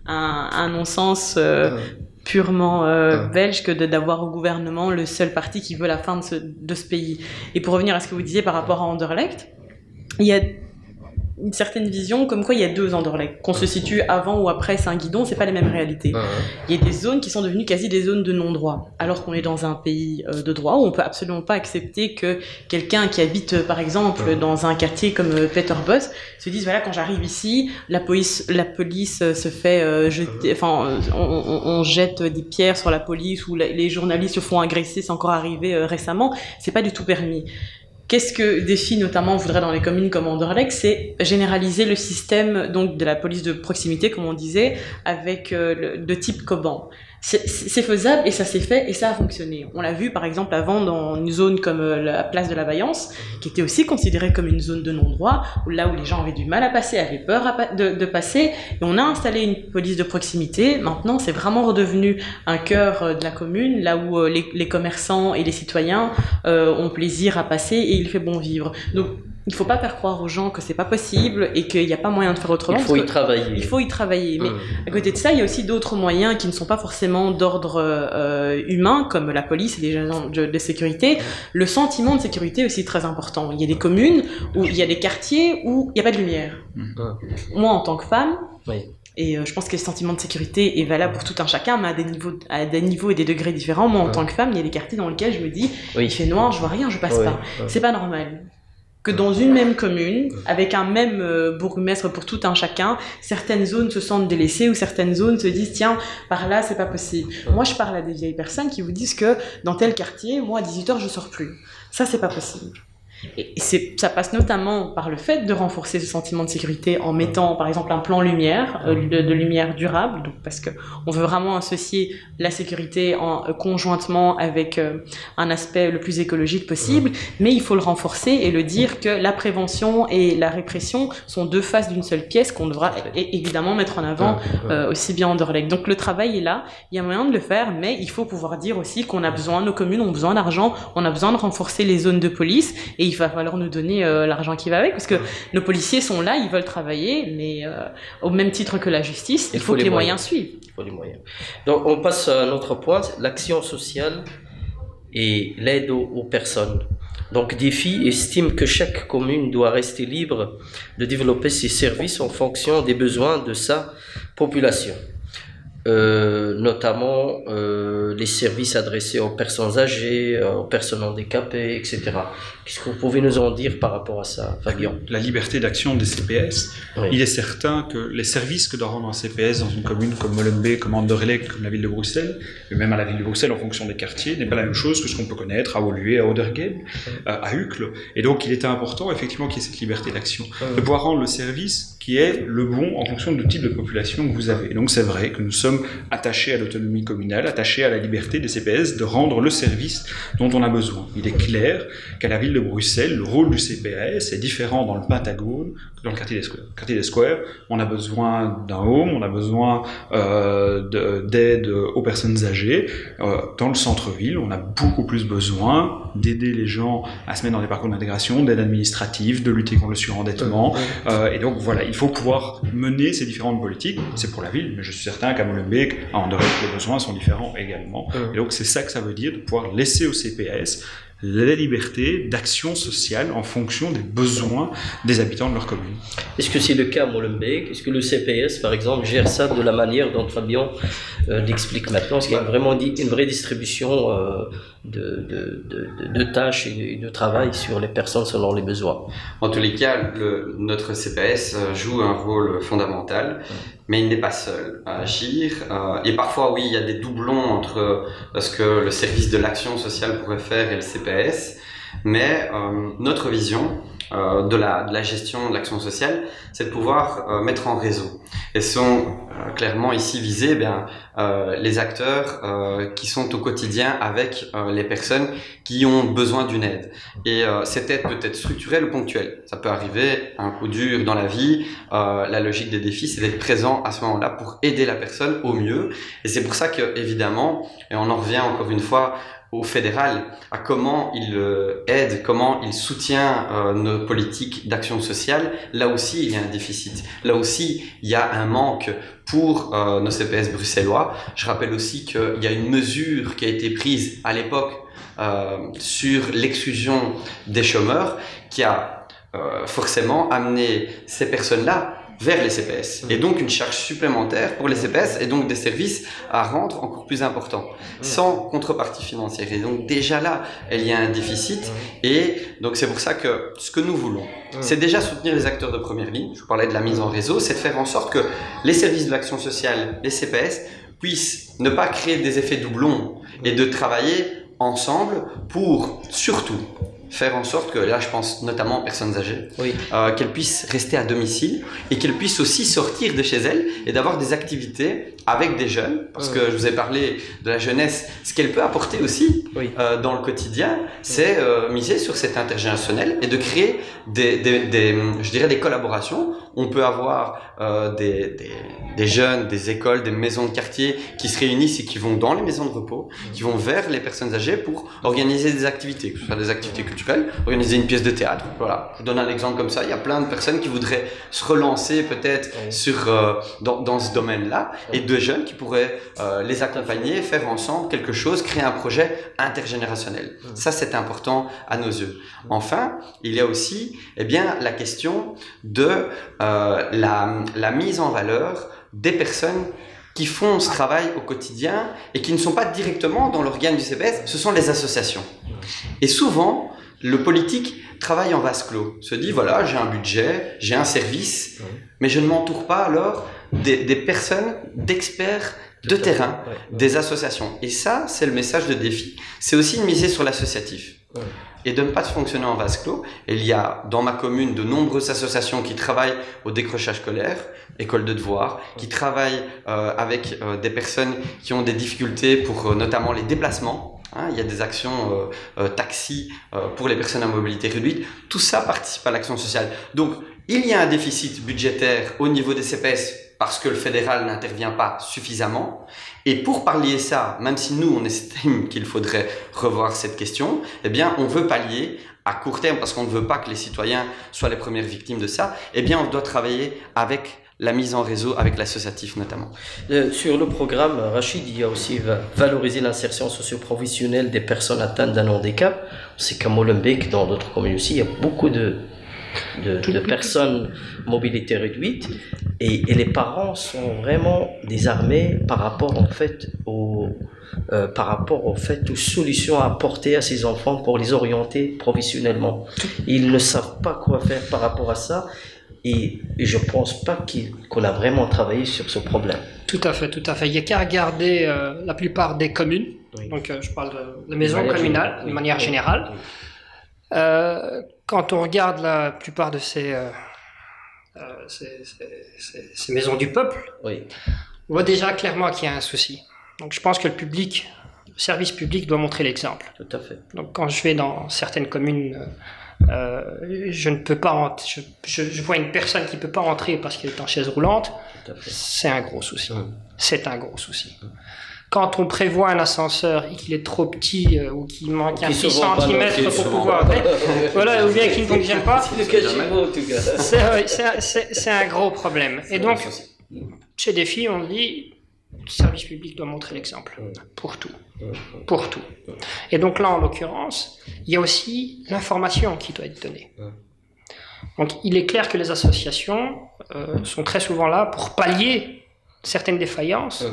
un non-sens purement belge que d'avoir au gouvernement le seul parti qui veut la fin de ce pays. Et pour revenir à ce que vous disiez par rapport à Anderlecht, il y a une certaine vision comme quoi il y a deux Anderlecht. Qu'on se situe avant ou après Saint-Guidon, c'est pas les mêmes réalités. Il y a des zones qui sont devenues quasi des zones de non-droit, alors qu'on est dans un pays de droit où on peut absolument pas accepter que quelqu'un qui habite par exemple dans un quartier comme Peterbos se dise voilà, quand j'arrive ici, la police se fait jeter, enfin on jette des pierres sur la police, ou les journalistes se font agresser, c'est encore arrivé récemment, c'est pas du tout permis. Qu'est-ce que Défi notamment voudrait dans les communes comme Anderlecht, c'est généraliser le système donc de la police de proximité, comme on disait, avec de type Coban. C'est faisable et ça s'est fait et ça a fonctionné. On l'a vu par exemple avant dans une zone comme la place de la Vaillance, qui était aussi considérée comme une zone de non-droit, là où les gens avaient du mal à passer, avaient peur de passer, et on a installé une police de proximité. Maintenant, c'est vraiment redevenu un cœur de la commune, là où les commerçants et les citoyens ont plaisir à passer et il fait bon vivre. Donc, il ne faut pas faire croire aux gens que c'est pas possible et qu'il n'y a pas moyen de faire autrement. Il faut y travailler. Il faut y travailler. Mais à côté de ça, il y a aussi d'autres moyens qui ne sont pas forcément d'ordre humain, comme la police et les agents de sécurité. Le sentiment de sécurité est aussi très important. Il y a des communes où il y a des quartiers où il n'y a pas de lumière. Moi, en tant que femme, et je pense que le sentiment de sécurité est valable pour tout un chacun, mais à des niveaux et des degrés différents. Moi, en tant que femme, il y a des quartiers dans lesquels je me dis, il fait noir, je vois rien, je passe pas. C'est pas normal que dans une même commune, avec un même bourgmestre pour tout un chacun, certaines zones se sentent délaissées ou certaines zones se disent tiens, par là c'est pas possible. Moi je parle à des vieilles personnes qui vous disent que dans tel quartier, moi à 18h je sors plus. Ça c'est pas possible. Et ça passe notamment par le fait de renforcer ce sentiment de sécurité en mettant par exemple un plan lumière, de lumière durable, donc parce que on veut vraiment associer la sécurité conjointement avec un aspect le plus écologique possible, mais il faut le renforcer et le dire que la prévention et la répression sont deux faces d'une seule pièce qu'on devra évidemment mettre en avant aussi bien en Anderlecht. Donc le travail est là, il y a moyen de le faire, mais il faut pouvoir dire aussi qu'on a besoin, nos communes ont besoin d'argent, on a besoin de renforcer les zones de police et il va falloir nous donner l'argent qui va avec, parce que nos policiers sont là, ils veulent travailler, mais au même titre que la justice, il faut que les moyens suivent. Il faut les moyens. Donc on passe à un autre point, l'action sociale et l'aide aux personnes. Donc Défi estime que chaque commune doit rester libre de développer ses services en fonction des besoins de sa population. notamment les services adressés aux personnes âgées, aux personnes handicapées, etc. Qu'est-ce que vous pouvez nous en dire par rapport à ça, Fabien? La liberté d'action des CPS. Oui. Il est certain que les services que doit rendre un CPS dans une commune comme Molenbeek, comme Anderlecht, comme la ville de Bruxelles, et même à la ville de Bruxelles en fonction des quartiers, n'est pas la même chose que ce qu'on peut connaître à Woluwe, à Ouderghem, à Uccle. Et donc il était important effectivement qu'il y ait cette liberté d'action, de pouvoir rendre le service qui est le bon en fonction du type de population que vous avez. Et donc c'est vrai que nous sommes attachés à l'autonomie communale, attachés à la liberté des CPS de rendre le service dont on a besoin. Il est clair qu'à la ville de Bruxelles, le rôle du CPS est différent dans le Pentagone que dans le quartier des Squares. Le quartier des Squares, on a besoin d'un home, on a besoin d'aide aux personnes âgées. Dans le centre-ville, on a beaucoup plus besoin d'aider les gens à se mettre dans des parcours d'intégration, d'aide administrative, de lutter contre le surendettement. Et donc voilà, il faut pouvoir mener ces différentes politiques. C'est pour la ville, mais je suis certain qu'à Molenbeek, à Anderlecht, les besoins sont différents également. Et donc c'est ça que ça veut dire, de pouvoir laisser au CPS la liberté d'action sociale en fonction des besoins des habitants de leur commune. Est-ce que c'est le cas à Molenbeek? Est-ce que le CPS, par exemple, gère ça de la manière dont Fabien l'explique maintenant? Est-ce qu'il y a vraiment une vraie distribution de tâches et de travail sur les personnes selon les besoins? En tous les cas, notre CPS joue un rôle fondamental, mais il n'est pas seul à agir. Et parfois, oui, il y a des doublons entre ce que le service de l'action sociale pourrait faire et le CPS. Mais notre vision de la gestion de l'action sociale, c'est de pouvoir mettre en réseau. Et sont clairement ici visés les acteurs qui sont au quotidien avec les personnes qui ont besoin d'une aide. Et cette aide peut être structurelle ou ponctuelle. Ça peut arriver un coup dur dans la vie. La logique des défis, c'est d'être présent à ce moment-là pour aider la personne au mieux. Et c'est pour ça que, évidemment, et on en revient encore une fois au fédéral, à comment il aide, comment il soutient nos politiques d'action sociale. Là aussi, il y a un déficit. Là aussi, il y a un manque pour nos CPS bruxellois. Je rappelle aussi qu'il y a une mesure qui a été prise à l'époque sur l'exclusion des chômeurs qui a forcément amené ces personnes-là vers les CPS. Et donc une charge supplémentaire pour les CPS et donc des services à rendre encore plus importants, sans contrepartie financière. Et donc déjà là, il y a un déficit. Et donc c'est pour ça que ce que nous voulons, c'est déjà soutenir les acteurs de première ligne. Je vous parlais de la mise en réseau, c'est de faire en sorte que les services de l'action sociale, les CPS, puissent ne pas créer des effets doublons et de travailler ensemble pour surtout faire en sorte que, là je pense notamment aux personnes âgées, qu'elles puissent rester à domicile et qu'elles puissent aussi sortir de chez elles et d'avoir des activités avec des jeunes, parce que je vous ai parlé de la jeunesse, ce qu'elle peut apporter aussi dans le quotidien, c'est miser sur cet intergénérationnel et de créer je dirais des collaborations. On peut avoir des jeunes, des écoles, des maisons de quartier qui se réunissent et qui vont dans les maisons de repos, qui vont vers les personnes âgées pour organiser des activités, que ce soit des activités culturelles, organiser une pièce de théâtre. Voilà, je vous donne un exemple comme ça. Il y a plein de personnes qui voudraient se relancer peut-être dans ce domaine-là, et de jeunes qui pourraient les accompagner, faire ensemble quelque chose, créer un projet intergénérationnel. Ça, c'est important à nos yeux. Enfin, il y a aussi la question de la mise en valeur des personnes qui font ce travail au quotidien et qui ne sont pas directement dans l'organe du CPS, ce sont les associations. Et souvent, le politique travaille en vase clos, se dit voilà, j'ai un budget, j'ai un service, mais je ne m'entoure pas alors des personnes, d'experts de terrain, des associations. Et ça, c'est le message de défi. C'est aussi de miser sur l'associatif. Et de ne pas fonctionner en vase clos. Il y a dans ma commune de nombreuses associations qui travaillent au décrochage scolaire, école de devoirs, qui travaillent avec des personnes qui ont des difficultés pour notamment les déplacements. Il y a des actions taxi pour les personnes à mobilité réduite. Tout ça participe à l'action sociale. Donc, il y a un déficit budgétaire au niveau des CPS parce que le fédéral n'intervient pas suffisamment. Et pour pallier ça, même si nous, on estime qu'il faudrait revoir cette question, on veut pallier à court terme, parce qu'on ne veut pas que les citoyens soient les premières victimes de ça, on doit travailler avec la mise en réseau, avec l'associatif notamment. Sur le programme, Rachid, il y a aussi valoriser l'insertion socio-professionnelle des personnes atteintes d'un handicap. On sait qu'à Molenbeek, dans d'autres communes aussi, il y a beaucoup de de personnes mobilité réduite et les parents sont vraiment désarmés par rapport en fait aux solutions à apporter à ces enfants pour les orienter professionnellement. Ils ne savent pas quoi faire par rapport à ça et je pense pas qu'on a vraiment travaillé sur ce problème. Tout à fait, tout à fait. Il n'y a qu'à regarder la plupart des communes, oui. Donc je parle de maisons communales de manière générale. Quand on regarde la plupart de ces maisons du peuple, oui. On voit déjà clairement qu'il y a un souci. Donc je pense que le service public doit montrer l'exemple. Tout à fait. Donc quand je vais dans certaines communes, je ne peux pas je vois une personne qui ne peut pas rentrer parce qu'elle est en chaise roulante, c'est un gros souci. C'est un gros souci. Quand on prévoit un ascenseur et qu'il est trop petit ou qu'il manque un petit centimètre pour pouvoir... voilà, ou bien qu'il ne fonctionne pas, c'est un gros problème. Et donc, chez Défi, on dit, le service public doit montrer l'exemple pour tout. Pour tout. Et donc là, en l'occurrence, il y a aussi l'information qui doit être donnée. Donc, il est clair que les associations sont très souvent là pour pallier certaines défaillances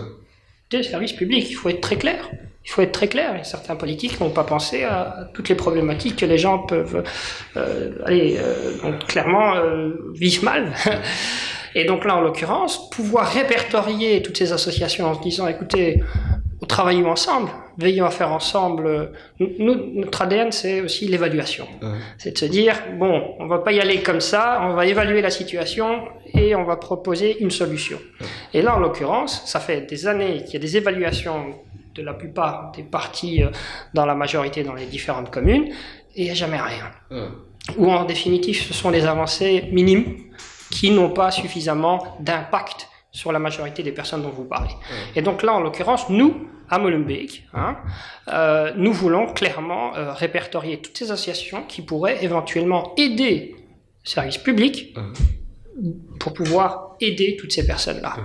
des services publics. Il faut être très clair. Il faut être très clair. Et certains politiques n'ont pas pensé à toutes les problématiques que les gens peuvent clairement vivre mal. Et donc là, en l'occurrence, pouvoir répertorier toutes ces associations en se disant, écoutez, travaillons ensemble, veillons à faire ensemble. Notre ADN, c'est aussi l'évaluation. C'est de se dire, bon, on va pas y aller comme ça, on va évaluer la situation et on va proposer une solution. Et là, en l'occurrence, ça fait des années qu'il y a des évaluations de la plupart des partis dans la majorité dans les différentes communes et il n'y a jamais rien. Ou en définitive, ce sont des avancées minimes qui n'ont pas suffisamment d'impact sur la majorité des personnes dont vous parlez. Et donc là, en l'occurrence, nous, à Molenbeek, nous voulons clairement répertorier toutes ces associations qui pourraient éventuellement aider le service public pour pouvoir aider toutes ces personnes-là.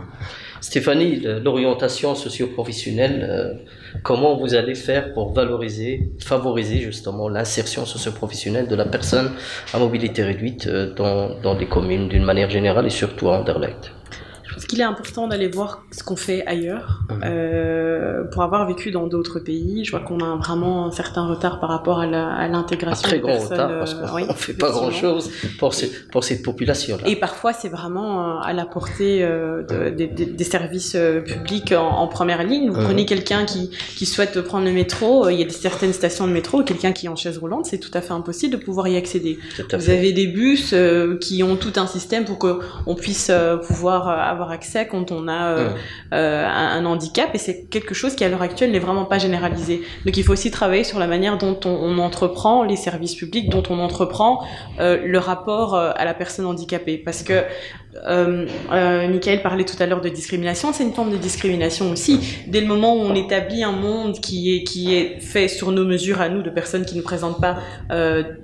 Stéphanie, l'orientation socio-professionnelle, comment vous allez faire pour favoriser justement l'insertion socio-professionnelle de la personne à mobilité réduite dans les communes d'une manière générale et surtout à Anderlecht? Je pense qu'il est important d'aller voir ce qu'on fait ailleurs. Pour avoir vécu dans d'autres pays, je vois qu'on a vraiment un certain retard par rapport à l'intégration. Un très grand retard parce qu'on ne fait pas grand-chose pour cette population-là. Et parfois, c'est vraiment à la portée des services publics en première ligne. Vous prenez quelqu'un qui souhaite prendre le métro, il y a certaines stations de métro, quelqu'un qui est en chaise roulante, c'est tout à fait impossible de pouvoir y accéder. Vous avez des bus qui ont tout un système pour qu'on puisse pouvoir avoir accès quand on a un handicap, et c'est quelque chose qui à l'heure actuelle n'est vraiment pas généralisé. Donc il faut aussi travailler sur la manière dont on entreprend les services publics, dont on entreprend le rapport à la personne handicapée, parce que Michael parlait tout à l'heure de discrimination, c'est une forme de discrimination aussi. Dès le moment où on établit un monde qui est fait sur nos mesures à nous, de personnes qui ne présentent pas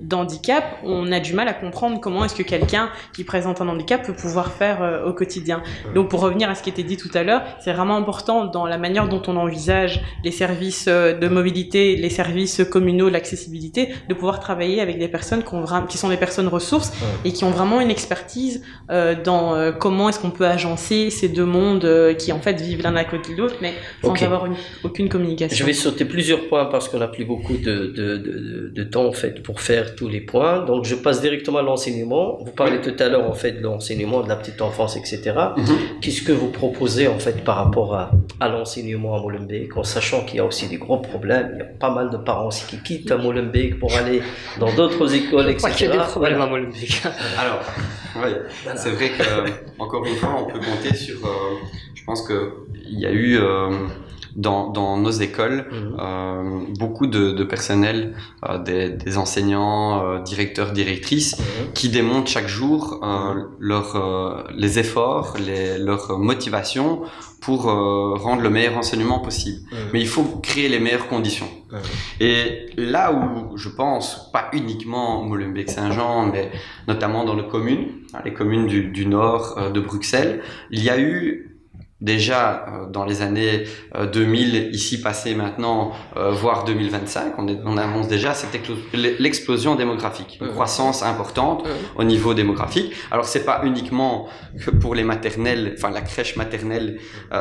d'handicap, on a du mal à comprendre comment est-ce que quelqu'un qui présente un handicap peut pouvoir faire au quotidien. Donc pour revenir à ce qui était dit tout à l'heure, c'est vraiment important dans la manière dont on envisage les services de mobilité, les services communaux, l'accessibilité, de pouvoir travailler avec des personnes qui sont des personnes ressources et qui ont vraiment une expertise dans comment est-ce qu'on peut agencer ces deux mondes qui en fait vivent l'un à côté de l'autre, mais sans avoir aucune communication. Je vais sauter plusieurs points parce qu'on n'a plus beaucoup de temps en fait pour faire tous les points. Donc je passe directement à l'enseignement. Vous parlez tout à l'heure en fait de l'enseignement, de la petite enfance, etc. Qu'est-ce que vous proposez en fait par rapport à l'enseignement à Molenbeek, en sachant qu'il y a aussi des gros problèmes. Il y a pas mal de parents aussi qui quittent à Molenbeek pour aller dans d'autres écoles, etc. Il y a des problèmes à Molenbeek. Alors, oui, c'est vrai que encore une fois, on peut compter sur. Je pense que il y a eu dans nos écoles beaucoup de personnel, des enseignants, directeurs, directrices, qui démontrent chaque jour les efforts, leur motivation pour rendre le meilleur enseignement possible. Mais il faut créer les meilleures conditions. Et là où je pense, pas uniquement Molenbeek-Saint-Jean, mais notamment dans les communes du nord de Bruxelles, il y a eu déjà dans les années 2000, ici passé maintenant, voire 2025, on annonce déjà l'explosion démographique, une croissance importante au niveau démographique. Alors c'est pas uniquement que pour les maternelles, enfin la crèche maternelle,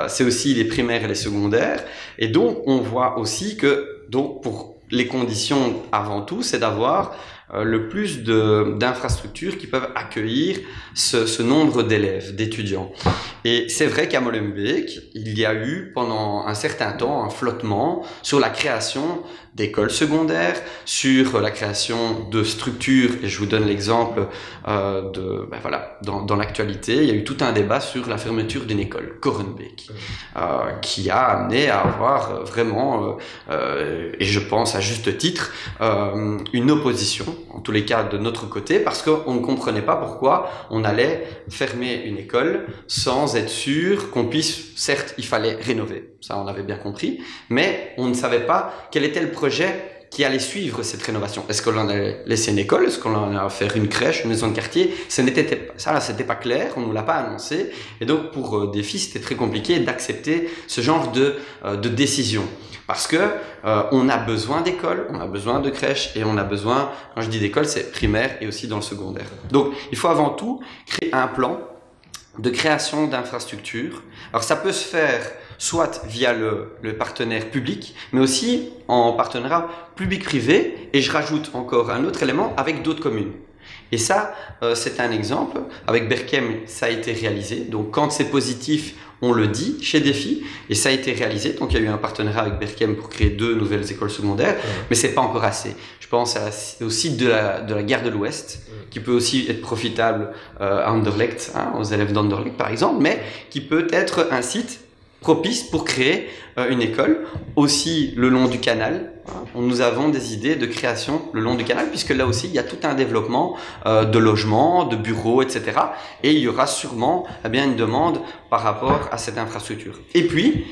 c'est aussi les primaires et les secondaires. Et donc on voit aussi que pour les conditions avant tout, c'est d'avoir le plus d'infrastructures qui peuvent accueillir ce nombre d'élèves, d'étudiants. Et c'est vrai qu'à Molenbeek, il y a eu pendant un certain temps un flottement sur la création d'écoles secondaires, sur la création de structures, et je vous donne l'exemple dans l'actualité, il y a eu tout un débat sur la fermeture d'une école, Korenbeek, qui a amené à avoir vraiment, et je pense à juste titre, une opposition, en tous les cas de notre côté, parce qu'on ne comprenait pas pourquoi on allait fermer une école sans être sûr qu'on puisse, certes il fallait rénover, ça on avait bien compris, mais on ne savait pas quel était le projet qui allait suivre cette rénovation. Est-ce qu'on allait laisser une école? Est-ce qu'on allait faire une crèche, une maison de quartier? C'était pas clair, on nous l'a pas annoncé, et donc pour des filles c'était très compliqué d'accepter ce genre de décision. Parce que on a besoin d'écoles, on a besoin de crèches, et on a besoin, quand je dis d'école, c'est primaire et aussi dans le secondaire. Donc il faut avant tout créer un plan de création d'infrastructures. Alors ça peut se faire soit via le partenaire public, mais aussi en partenariat public-privé, et je rajoute encore un autre élément avec d'autres communes. Et ça, c'est un exemple. Avec Berchem, ça a été réalisé. Donc quand c'est positif, on le dit chez Défi, et ça a été réalisé. Donc il y a eu un partenariat avec Berchem pour créer 2 nouvelles écoles secondaires, mais c'est pas encore assez. Je pense au site de la gare de l'Ouest, qui peut aussi être profitable à Anderlecht, aux élèves d'Anderlecht par exemple, mais qui peut être un site propice pour créer une école. Aussi le long du canal, nous avons des idées de création le long du canal, puisque là aussi il y a tout un développement de logements, de bureaux, etc. Et il y aura sûrement une demande par rapport à cette infrastructure. Et puis,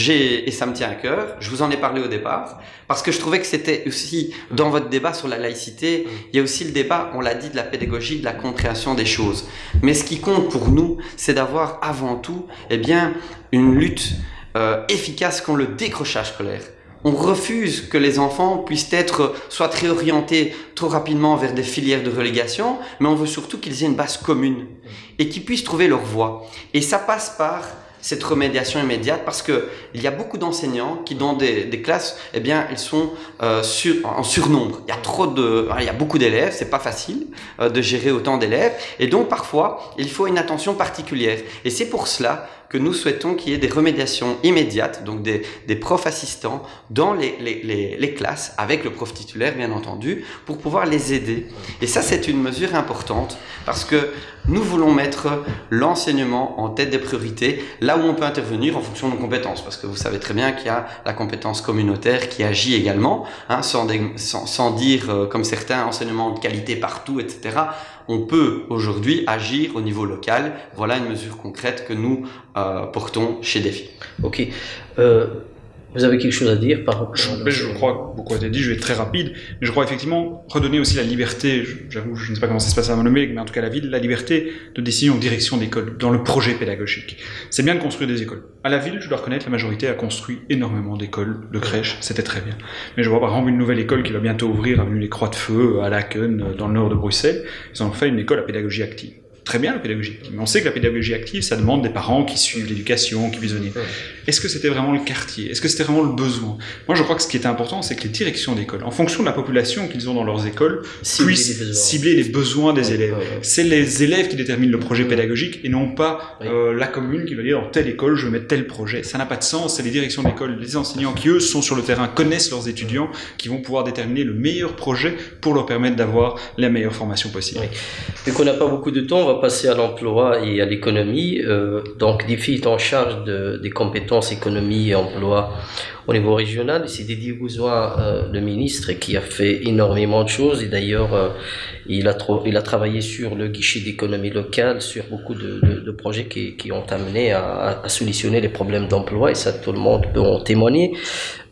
et ça me tient à cœur, je vous en ai parlé au départ, parce que je trouvais que c'était aussi, dans votre débat sur la laïcité, il y a aussi le débat, on l'a dit, de la pédagogie, de la compréhension des choses. Mais ce qui compte pour nous, c'est d'avoir avant tout, une lutte efficace contre le décrochage scolaire. On refuse que les enfants puissent être soit réorientés trop rapidement vers des filières de relégation, mais on veut surtout qu'ils aient une base commune et qu'ils puissent trouver leur voie. Et ça passe par cette remédiation immédiate, parce que il y a beaucoup d'enseignants qui dans des classes, ils sont en surnombre. Il y a beaucoup d'élèves, c'est pas facile de gérer autant d'élèves, et donc parfois il faut une attention particulière. Et c'est pour cela que nous souhaitons qu'il y ait des remédiations immédiates, donc des profs assistants dans les classes, avec le prof titulaire bien entendu, pour pouvoir les aider. Et ça, c'est une mesure importante, parce que nous voulons mettre l'enseignement en tête des priorités, là où on peut intervenir en fonction de nos compétences, parce que vous savez très bien qu'il y a la compétence communautaire qui agit également, sans dire, comme certains, enseignement de qualité partout, etc. On peut aujourd'hui agir au niveau local. Voilà une mesure concrète que nous portons chez Défi. Ok. Vous avez quelque chose à dire par rapport Je crois que beaucoup a été dit, je vais être très rapide, mais je crois effectivement redonner aussi la liberté, j'avoue, je ne sais pas comment ça se passe à Molenbeek, mais en tout cas la ville, la liberté de décision en direction d'école, dans le projet pédagogique. C'est bien de construire des écoles. À la ville, je dois reconnaître, la majorité a construit énormément d'écoles, de crèches, c'était très bien. Mais je vois par exemple une nouvelle école qui va bientôt ouvrir, avenue les Croix de Feu, à Laken, dans le nord de Bruxelles. Ils ont fait une école à pédagogie active. Très bien la pédagogie active, mais on sait que la pédagogie active, ça demande des parents qui suivent l'éducation, qui puissent venir. Est-ce que c'était vraiment le quartier? Est-ce que c'était vraiment le besoin? Moi, je crois que ce qui est important, c'est que les directions d'école, en fonction de la population qu'ils ont dans leurs écoles, puissent cibler les besoins des élèves. C'est les élèves qui déterminent le projet pédagogique et non pas la commune qui va dire dans telle école, je vais mettre tel projet. Ça n'a pas de sens. C'est les directions d'école, les enseignants qui, eux, sont sur le terrain, connaissent leurs étudiants, qui vont pouvoir déterminer le meilleur projet pour leur permettre d'avoir la meilleure formation possible. Vu qu'on n'a pas beaucoup de temps, on va passer à l'emploi et à l'économie. Donc, Défi est en charge des compétences économie et emploi au niveau régional. C'est Didier Gouzois, le ministre, qui a fait énormément de choses. Et d'ailleurs, il a travaillé sur le guichet d'économie locale, sur beaucoup de projets qui ont amené à solutionner les problèmes d'emploi. Et ça, tout le monde peut en témoigner.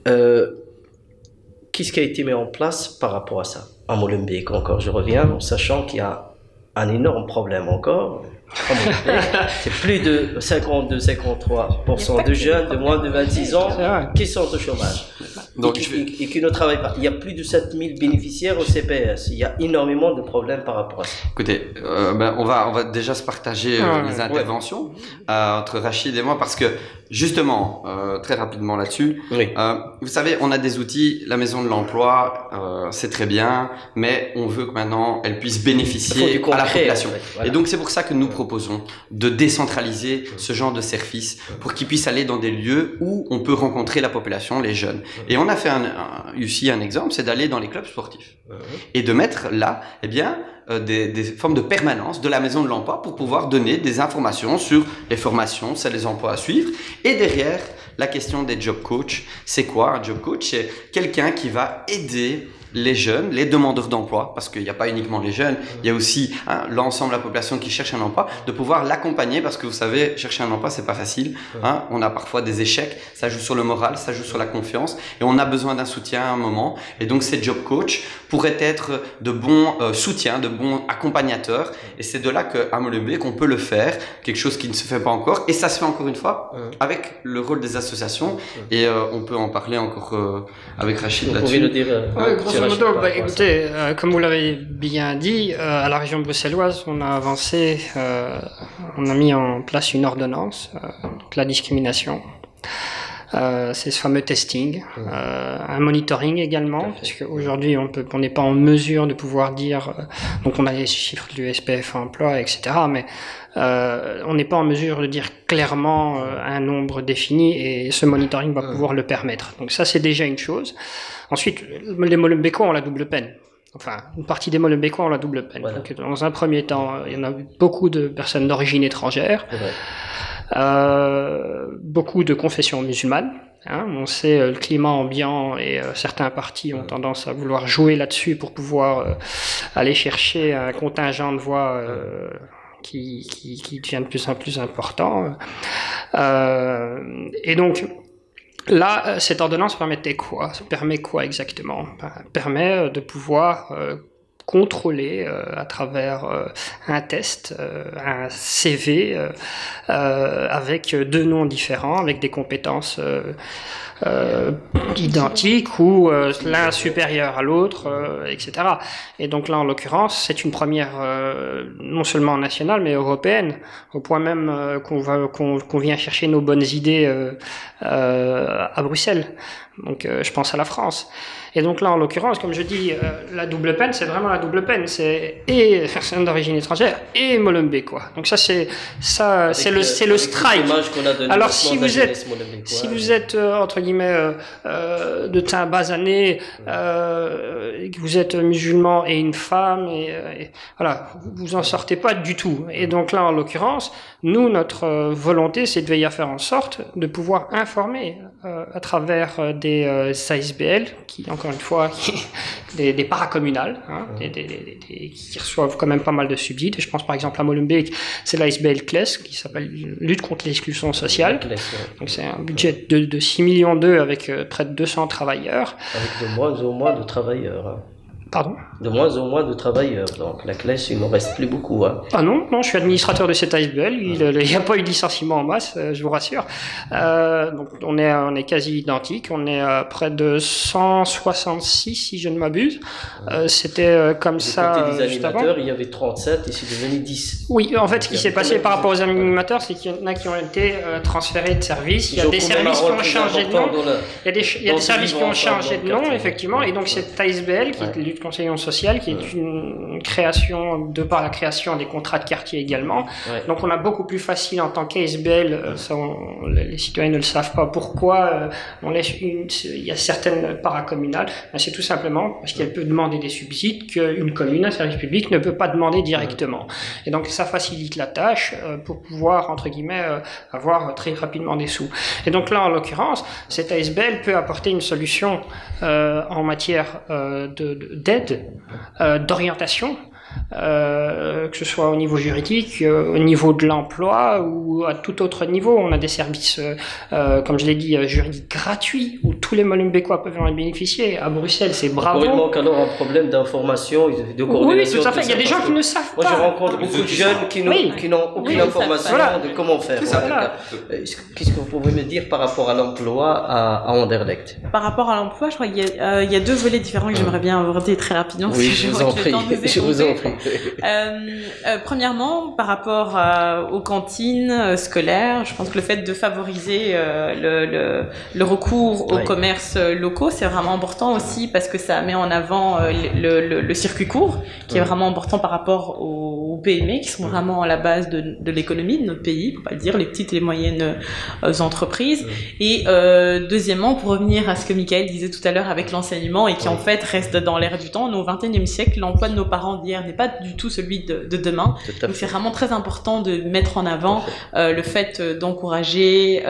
Qu'est-ce qui a été mis en place par rapport à ça? À Molenbeek, encore, je reviens, en sachant qu'il y a un énorme problème encore. C'est plus de 52-53% de jeunes de moins de 26 ans qui sont au chômage et qui ne travaillent pas. Il y a plus de 7000 bénéficiaires au CPS. Il y a énormément de problèmes par rapport à ça. Écoutez, on va déjà se partager les interventions entre Rachid et moi parce que justement, très rapidement là-dessus, vous savez, on a des outils, la maison de l'emploi, c'est très bien, mais on veut que maintenant elle puisse bénéficier à la population. En fait. Voilà. Et donc c'est pour ça que nous proposons de décentraliser ce genre de services pour qu'ils puissent aller dans des lieux où on peut rencontrer la population, les jeunes. Et on a fait ici un exemple, c'est d'aller dans les clubs sportifs et de mettre là, eh bien, des formes de permanence de la maison de l'emploi pour pouvoir donner des informations sur les formations, c'est les emplois à suivre. Et derrière, la question des job coachs, c'est quoi un job coach? C'est quelqu'un qui va aider les jeunes, les demandeurs d'emploi, parce qu'il n'y a pas uniquement les jeunes, il y a aussi l'ensemble de la population qui cherche un emploi, de pouvoir l'accompagner, parce que vous savez, chercher un emploi, c'est pas facile. On a parfois des échecs, ça joue sur le moral, ça joue sur la confiance, et on a besoin d'un soutien à un moment. Et donc, ces job coachs pourraient être de bons soutiens, de bons accompagnateurs, et c'est de là qu'à Molenbeek, qu'on peut le faire, quelque chose qui ne se fait pas encore, et ça se fait encore une fois avec le rôle des associations, et on peut en parler encore avec Rachid là-dessus. Vous pouvez le dire. Écoutez, comme vous l'avez bien dit, à la région bruxelloise, on a avancé, on a mis en place une ordonnance contre la discrimination. C'est ce fameux testing, un monitoring également, parce qu'aujourd'hui on n'est pas en mesure de pouvoir dire, donc on a les chiffres du SPF emploi, etc., mais on n'est pas en mesure de dire clairement un nombre défini, et ce monitoring va pouvoir le permettre. Donc ça, c'est déjà une chose. Ensuite, les Molenbeekois ont la double peine. Enfin, une partie des Molenbeekois ont la double peine. Voilà. Donc, dans un premier temps, il y en a beaucoup de personnes d'origine étrangère, beaucoup de confessions musulmanes. On sait le climat ambiant, et certains partis ont tendance à vouloir jouer là-dessus pour pouvoir aller chercher un contingent de voix qui devient de plus en plus important. Et donc, là, cette ordonnance permettait quoi? Ça permet quoi exactement? Permet de pouvoir contrôler à travers un test, un CV avec deux noms différents, avec des compétences identiques ou l'un supérieur à l'autre, etc. Et donc là, en l'occurrence, c'est une première non seulement nationale, mais européenne, au point même qu'on vient chercher nos bonnes idées à Bruxelles. Donc je pense à la France. Et donc là, en l'occurrence, comme je dis, la double peine, c'est vraiment la double peine. C'est et personne d'origine étrangère et Molenbeekois. Donc ça, c'est le strike. Alors si vous êtes entre guillemets de teint basané, que vous êtes musulman et une femme, et voilà, vous en sortez pas du tout. Et donc là, en l'occurrence, nous, notre volonté, c'est de veiller à faire en sorte de pouvoir informer à travers des ASBL qui, encore une fois, des paracommunales, qui reçoivent quand même pas mal de subsides. Et je pense par exemple à Molenbeek, c'est l'ASBL CLES, qui s'appelle Lutte contre l'exclusion sociale. Donc c'est un budget de 6 millions d'euros avec près de 200 travailleurs. Avec de moins en moins de travailleurs. Pardon? De moins en moins de travailleurs. Donc la classe, il ne reste plus beaucoup. Ah non, je suis administrateur de cette ASBL. Il n'y a pas eu de licenciement en masse, je vous rassure. Donc on est quasi identique. On est à près de 166, si je ne m'abuse. C'était comme ça. Côté des animateurs, il y avait 37 et c'est devenu 10. Oui, en fait, ce qui s'est passé par rapport aux animateurs, c'est qu'il y en a qui ont été transférés de service. Il y a des services qui ont changé de nom. Il y a des services qui ont changé de nom, effectivement. Et donc cette ASBL, qui est lutte contre l'exclusion sociale, qui est une création, de par la création des contrats de quartier également. Donc on a beaucoup plus facile en tant qu'ASBL, les citoyens ne le savent pas pourquoi on laisse il y a certaines paracommunales, c'est tout simplement parce qu'elle peut demander des subsides qu'une commune, un service public ne peut pas demander directement. Et donc ça facilite la tâche pour pouvoir, entre guillemets, avoir très rapidement des sous. Et donc là, en l'occurrence, cette ASBL peut apporter une solution en matière d'aide, d'orientation, que ce soit au niveau juridique, au niveau de l'emploi ou à tout autre niveau. On a des services, comme je l'ai dit, juridiques gratuits où tous les Molenbeekois peuvent en bénéficier. À Bruxelles, c'est bravo. Il manque alors un problème d'information, de coordination. Oui, tout à fait. Il y a des gens qui ne savent pas. Moi, je rencontre beaucoup de jeunes qui n'ont aucune information de comment faire. Qu'est-ce que vous pouvez me dire par rapport à l'emploi à Anderlecht? Par rapport à l'emploi, je crois qu'il y a deux volets différents que j'aimerais bien aborder très rapidement. Oui, je vous en prie. Premièrement, par rapport aux cantines scolaires, je pense que le fait de favoriser le recours aux commerces locaux, c'est vraiment important aussi parce que ça met en avant le circuit court, qui est vraiment important par rapport aux PME, qui sont vraiment à la base de l'économie de notre pays, pour pas le dire, les petites et les moyennes entreprises. Et deuxièmement, pour revenir à ce que Michael disait tout à l'heure avec l'enseignement et qui en fait reste dans l'air du temps, nous, au XXIe siècle, l'emploi de nos parents d'hier n'est pas du tout celui de demain. Donc c'est vraiment très important de mettre en avant le fait d'encourager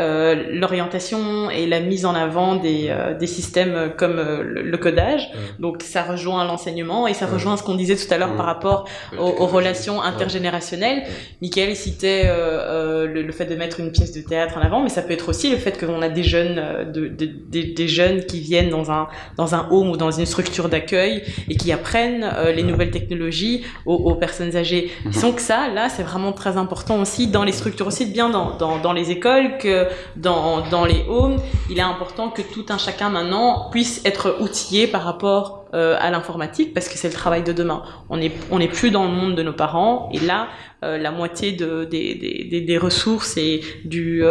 l'orientation et la mise en avant des systèmes comme le codage. Donc ça rejoint l'enseignement et ça rejoint ce qu'on disait tout à l'heure par rapport aux relations intergénérationnelles. Michael citait le fait de mettre une pièce de théâtre en avant, mais ça peut être aussi le fait qu'on a des jeunes des jeunes qui viennent dans un home ou dans une structure d'accueil et qui apprennent les nouvelles technologies aux personnes âgées. Donc ça, là, c'est vraiment très important aussi dans les structures, aussi bien dans les écoles que dans les homes. Il est important que tout un chacun maintenant puisse être outillé par rapport à l'informatique parce que c'est le travail de demain. On n'est plus dans le monde de nos parents et là, la moitié des ressources et du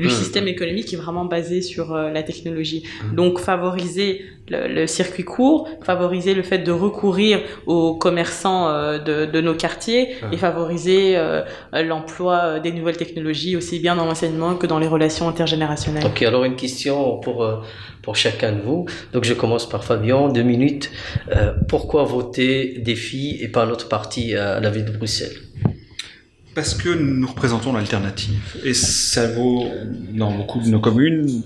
système économique est vraiment basé sur la technologie. Donc favoriser le circuit court, favoriser le fait de recourir aux commerçants de nos quartiers et favoriser l'emploi des nouvelles technologies aussi bien dans l'enseignement que dans les relations intergénérationnelles. Ok, alors une question pour chacun de vous. Donc je commence par Fabien, 2 minutes. Pourquoi voter Défi et pas notre parti à la ville de Bruxelles? Parce que nous représentons l'alternative. Et ça vaut dans beaucoup de nos communes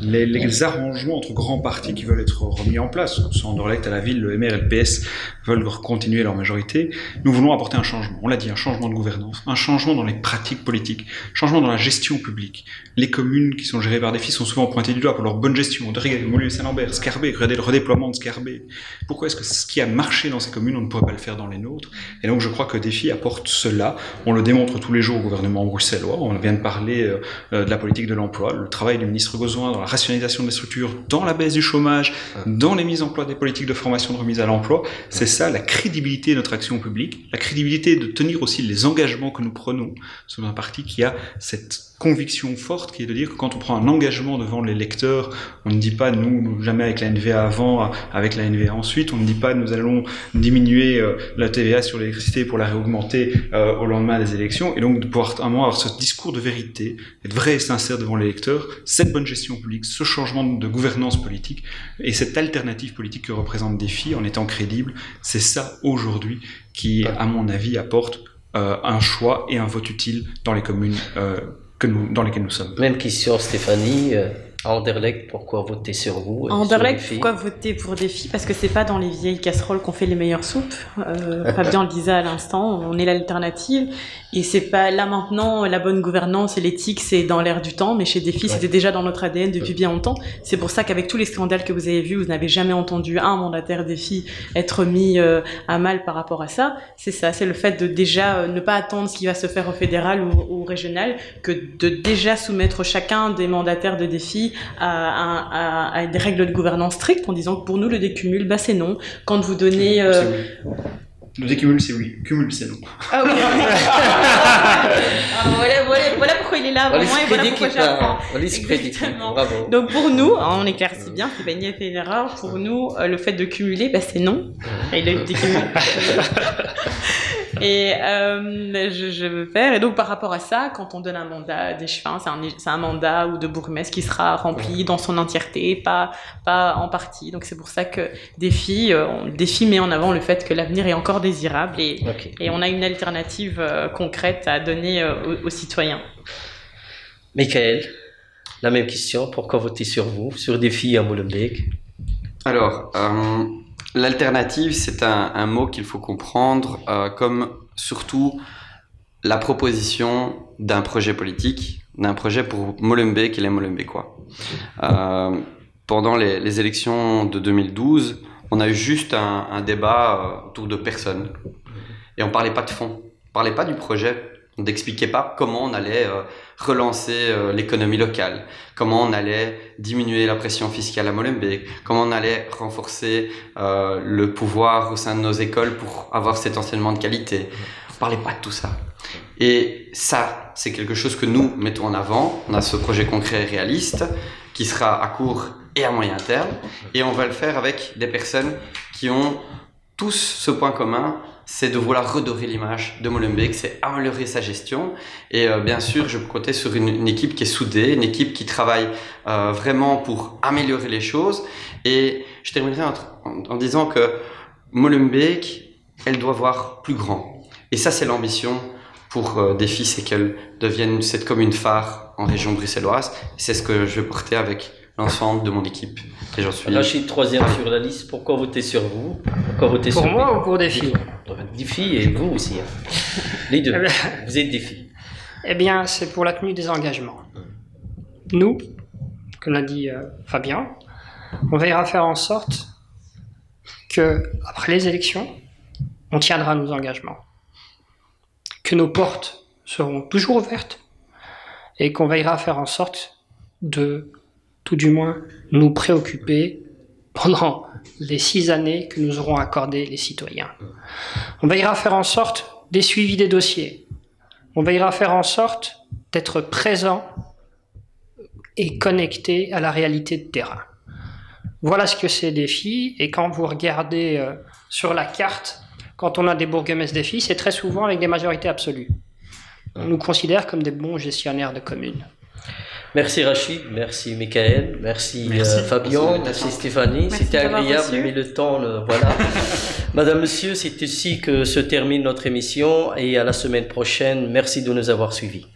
les arrangements entre grands partis qui veulent être remis en place. Que ce soit Anderlecht, à la ville, le MR et le PS veulent continuer leur majorité. Nous voulons apporter un changement. On l'a dit, un changement de gouvernance, un changement dans les pratiques politiques, un changement dans la gestion publique. Les communes qui sont gérées par Défi sont souvent pointées du doigt pour leur bonne gestion. De Montlieu-Saint-Lambert, Scarbeck, regardez le redéploiement de Scarbeck. Pourquoi est-ce que ce qui a marché dans ces communes, on ne pourrait pas le faire dans les nôtres? Et donc je crois que Défi apporte cela. On le démontre tous les jours au gouvernement bruxellois. On vient de parler de la politique de l'emploi, le travail du ministre Gauzoin dans la rationalisation des structures, dans la baisse du chômage, dans les mises en place des politiques de formation de remise à l'emploi. C'est ça la crédibilité de notre action publique, la crédibilité de tenir aussi les engagements que nous prenons sur un parti qui a cette conviction forte qui est de dire que quand on prend un engagement devant les lecteurs, on ne dit pas nous jamais avec la NVA avant, avec la NVA ensuite, on ne dit pas nous allons diminuer la TVA sur l'électricité pour la réaugmenter au lendemain des élections, et donc de pouvoir à un moment avoir ce discours de vérité, être vrai et sincère devant les lecteurs, cette bonne gestion publique, ce changement de gouvernance politique et cette alternative politique que représente Défi en étant crédible, c'est ça aujourd'hui qui, à mon avis, apporte un choix et un vote utile dans les communes dans lesquelles nous sommes. Même question, Stéphanie. À Anderlecht, pourquoi voter sur vous? À Anderlecht, pourquoi voter pour Défi? Parce que c'est pas dans les vieilles casseroles qu'on fait les meilleures soupes. Fabien le disait à l'instant, on est l'alternative. Et c'est pas là maintenant, la bonne gouvernance et l'éthique, c'est dans l'air du temps. Mais chez Défi, c'était déjà dans notre ADN depuis bien longtemps. C'est pour ça qu'avec tous les scandales que vous avez vus, vous n'avez jamais entendu un mandataire Défi être mis à mal par rapport à ça. C'est ça, c'est le fait de déjà ne pas attendre ce qui va se faire au fédéral ou au régional, que de déjà soumettre chacun des mandataires de Défi à des règles de gouvernance strictes en disant que pour nous le décumul, c'est non. Quand vous donnez... Le décumul, c'est oui. Cumul, c'est non. Ah oui. Voilà pourquoi il est là avant moi et voilà pourquoi j'apprends. Exactement. Bravo. Donc pour nous, on éclaircit bien, c'est pas une fait une erreur. Pour nous, le fait de cumuler, c'est non. Et le décumul. Et je veux faire. Et donc par rapport à ça, quand on donne un mandat d'échevin, c'est un mandat ou de bourgmestre qui sera rempli dans son entièreté, pas en partie. Donc c'est pour ça que Défi met en avant le fait que l'avenir est encore désirable et on a une alternative concrète à donner aux citoyens. Michael, la même question. Pourquoi voter sur vous, sur Défi à Molenbeek? Alors, l'alternative, c'est un mot qu'il faut comprendre comme surtout la proposition d'un projet politique, d'un projet pour Molenbeek et les Molenbeekois. Pendant les élections de 2012, on a eu juste un débat autour de personnes. Et on ne parlait pas de fond, on ne parlait pas du projet. On n'expliquait pas comment on allait relancer l'économie locale, comment on allait diminuer la pression fiscale à Molenbeek, comment on allait renforcer le pouvoir au sein de nos écoles pour avoir cet enseignement de qualité. On ne parlait pas de tout ça. Et ça, c'est quelque chose que nous mettons en avant. On a ce projet concret et réaliste qui sera à court et à moyen terme. Et on va le faire avec des personnes qui ont tous ce point commun, c'est de vouloir redorer l'image de Molenbeek, c'est améliorer sa gestion. Et bien sûr, je peux compter sur une équipe qui est soudée, une équipe qui travaille vraiment pour améliorer les choses. Et je terminerai en disant que Molenbeek, elle doit voir plus grand. Et ça, c'est l'ambition pour Défi, c'est qu'elle devienne cette commune phare en région bruxelloise. C'est ce que je vais porter avec l'ensemble de mon équipe. Et j'en suis... Rachid, troisième sur la liste. Pourquoi voter sur vous? Pourquoi voter pour sur moi ou pour Défi? Défi et vous aussi. Les deux. Vous êtes Défi. Eh bien, c'est pour la tenue des engagements. Nous, comme l'a dit Fabien, on veillera à faire en sorte que, après les élections, on tiendra nos engagements. Que nos portes seront toujours ouvertes et qu'on veillera à faire en sorte de, tout du moins, nous préoccuper pendant les 6 années que nous aurons accordées les citoyens. On veillera à faire en sorte des suivis des dossiers. On veillera à faire en sorte d'être présent et connecté à la réalité de terrain. Voilà ce que c'est Défi. Et quand vous regardez sur la carte, quand on a des bourgmestres Défi, c'est très souvent avec des majorités absolues. On nous considère comme des bons gestionnaires de communes. Merci Rachid, merci Michael, merci Fabien, merci Stéphanie. C'était agréable, mais le temps, voilà. Madame, Monsieur, c'est ici que se termine notre émission et à la semaine prochaine. Merci de nous avoir suivis.